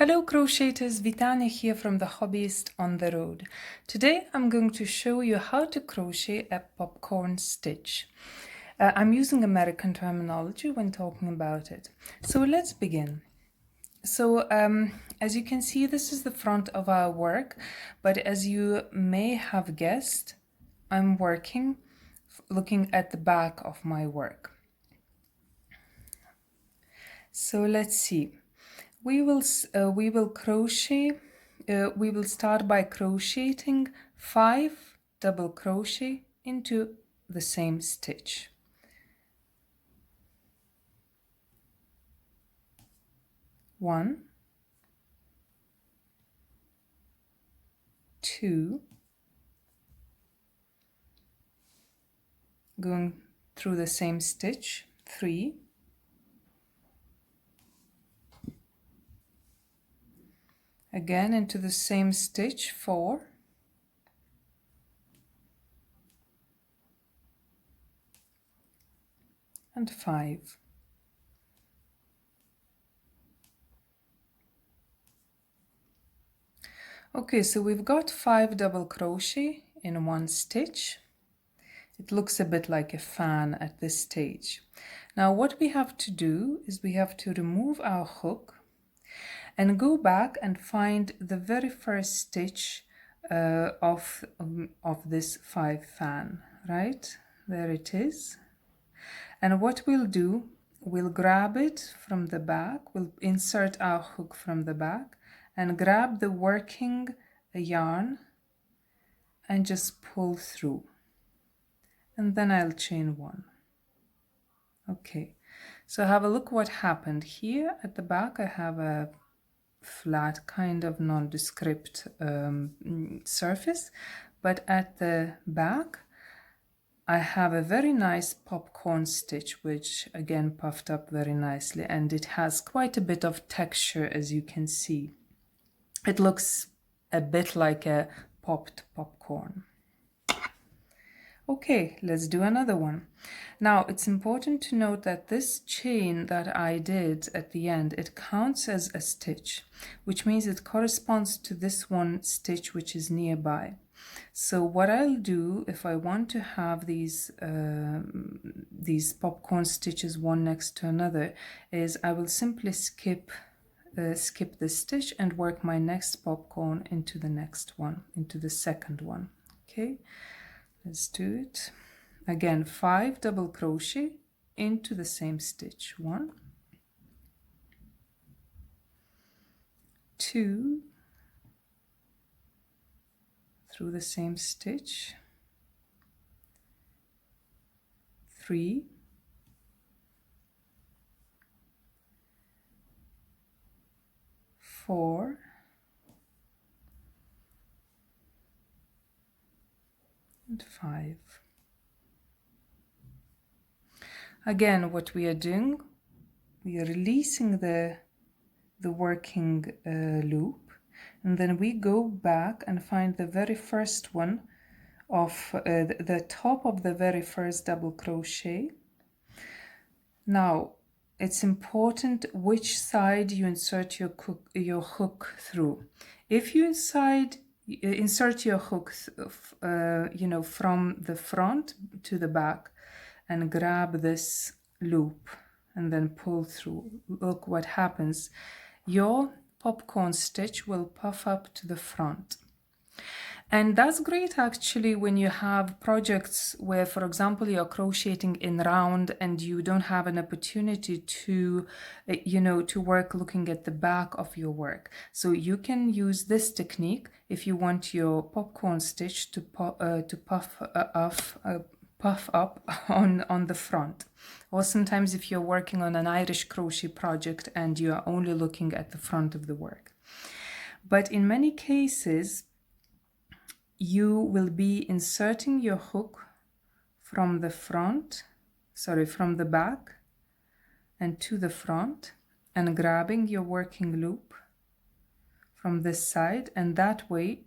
Hello crocheters, Vitania here from the Hobbyist on the road. Today I'm going to show you how to crochet a popcorn stitch. I'm using American terminology when talking about it. So let's begin. So as you can see, this is the front of our work, but as you may have guessed, I'm looking at the back of my work. So let's see. We will crochet. We will start by crocheting 5 double crochet into the same stitch. 1, 2, going through the same stitch, 3, again into the same stitch, 4, and 5. Okay, so we've got 5 double crochet in one stitch. It looks a bit like a fan at this stage. Now what we have to do is we have to remove our hook and go back and find the very first stitch of this 5 fan, right? There it is. And what we'll do, we'll grab it from the back, we'll insert our hook from the back and grab the working yarn and just pull through. And then I'll chain 1. Okay, so have a look what happened. Here at the back I have a flat kind of nondescript surface, but at the back I have a very nice popcorn stitch, which again puffed up very nicely, and it has quite a bit of texture, as you can see. It looks a bit like a popped popcorn. Okay, let's do another one. Now it's important to note that this chain that I did at the end, it counts as a stitch, which means it corresponds to this one stitch which is nearby. So what I'll do, if I want to have these popcorn stitches one next to another, is I will simply skip this stitch and work my next popcorn into the next one, into the second one. Okay. Let's do it. Again, 5 double crochet into the same stitch. 1, 2, through the same stitch, 3, 4, and 5. Again, what we are doing, we are releasing the working loop, and then we go back and find the very first one of the top of the very first double crochet. Now it's important which side you insert your hook through. If you insert your hook from the front to the back and grab this loop and then pull through, look what happens. Your popcorn stitch will puff up to the front. And that's great actually when you have projects where, for example, you're crocheting in round and you don't have an opportunity to, to work looking at the back of your work. So you can use this technique if you want your popcorn stitch to puff up on the front. Or sometimes if you're working on an Irish crochet project and you are only looking at the front of the work. But in many cases, you will be inserting your hook from the back and to the front and grabbing your working loop from this side, and that way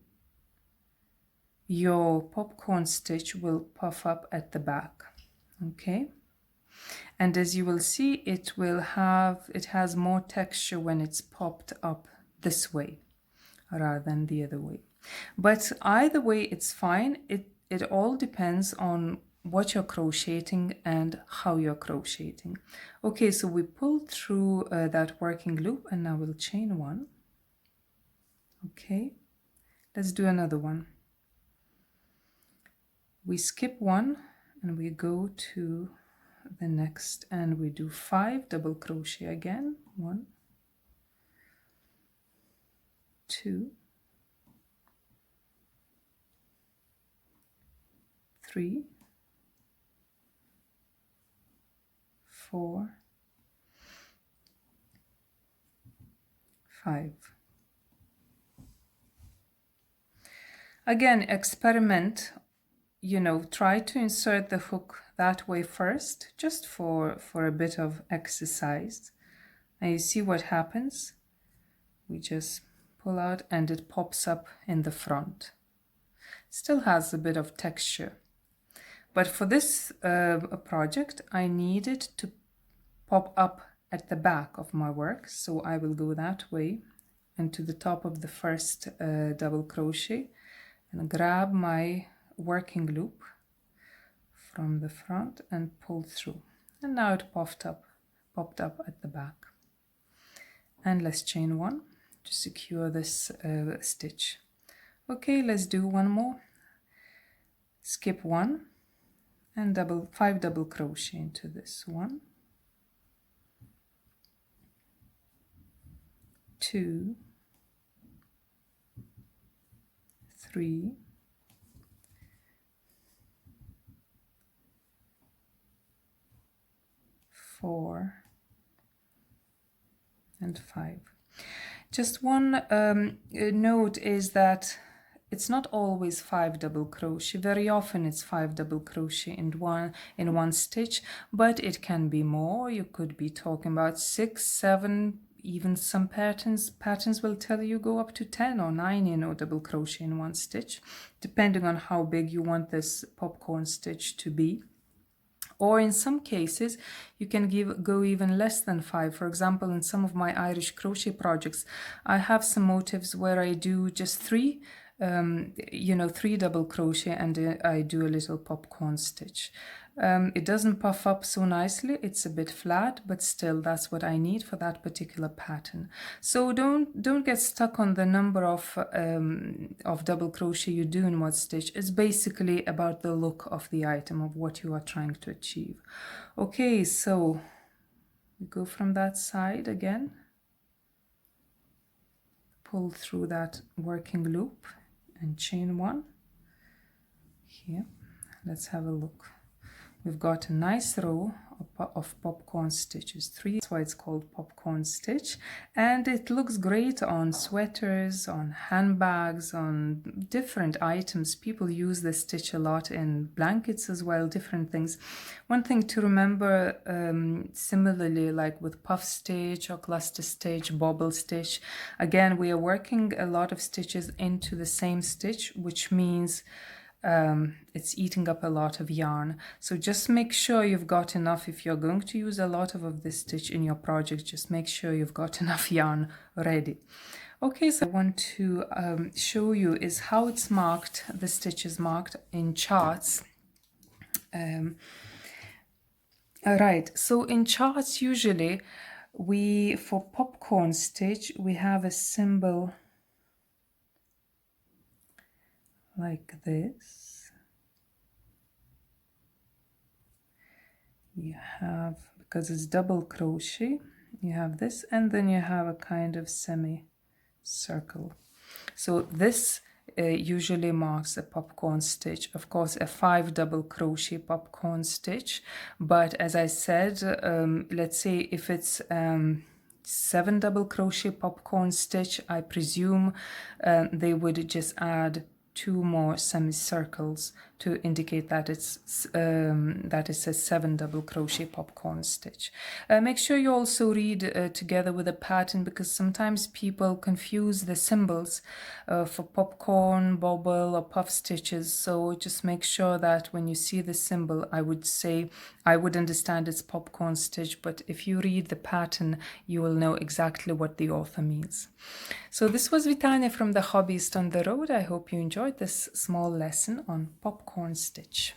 your popcorn stitch will puff up at the back. Okay, and as you will see, it has more texture when it's popped up this way rather than the other way. But either way, it's fine. It all depends on what you're crocheting and how you're crocheting. Okay, so we pulled through that working loop, and now we'll chain one. Okay, let's do another one. We skip one and we go to the next, and we do 5 double crochet again. 1, 2, 3, 4, 5. Again, experiment, you know, try to insert the hook that way first, just for a bit of exercise. And you see what happens. We just pull out and it pops up in the front. Still has a bit of texture. But for this project, I need it to pop up at the back of my work. So I will go that way and to the top of the first double crochet and grab my working loop from the front and pull through. And now it popped up at the back. And let's chain one to secure this stitch. Okay, let's do one more. Skip one and 5 double crochet into this. 1, 2, 3, 4, and 5. Just one note is that it's not always 5 double crochet. Very often it's 5 double crochet in one stitch, but it can be more. You could be talking about 6, 7, even some patterns will tell you go up to 10 or 9, you know, double crochet in one stitch, depending on how big you want this popcorn stitch to be. Or in some cases, you can go even less than 5. For example, in some of my Irish crochet projects, I have some motifs where I do just 3, 3 double crochet, and I do a little popcorn stitch. It doesn't puff up so nicely, it's a bit flat, but still that's what I need for that particular pattern. So don't get stuck on the number of double crochet you do in one stitch. It's basically about the look of the item, of what you are trying to achieve. Okay, so we go from that side again, pull through that working loop and chain one. Here, let's have a look. We've got a nice row of popcorn stitches, 3. That's why it's called popcorn stitch, and it looks great on sweaters, on handbags, on different items. People use this stitch a lot in blankets as well, different things. One thing to remember, similarly like with puff stitch or cluster stitch, bobble stitch, again we are working a lot of stitches into the same stitch, which means it's eating up a lot of yarn. So just make sure you've got enough. If you're going to use a lot of this stitch in your project, just make sure you've got enough yarn ready. Okay, so I want to show you is how it's marked. The stitch is marked in charts. Alright, so in charts usually for popcorn stitch we have a symbol like this. You have, because it's double crochet, you have this, and then you have a kind of semi-circle. So this usually marks a popcorn stitch. Of course, a 5 double crochet popcorn stitch, but as I said, let's say if it's 7 double crochet popcorn stitch, I presume they would just add 2 more semicircles to indicate that that it says 7 double crochet popcorn stitch. Make sure you also read together with the pattern, because sometimes people confuse the symbols for popcorn, bobble, or puff stitches. So just make sure that when you see the symbol, I would understand it's popcorn stitch, but if you read the pattern, you will know exactly what the author means. So this was Vitania from the Hobbyist on the Road. I hope you enjoyed this small lesson on popcorn stitch.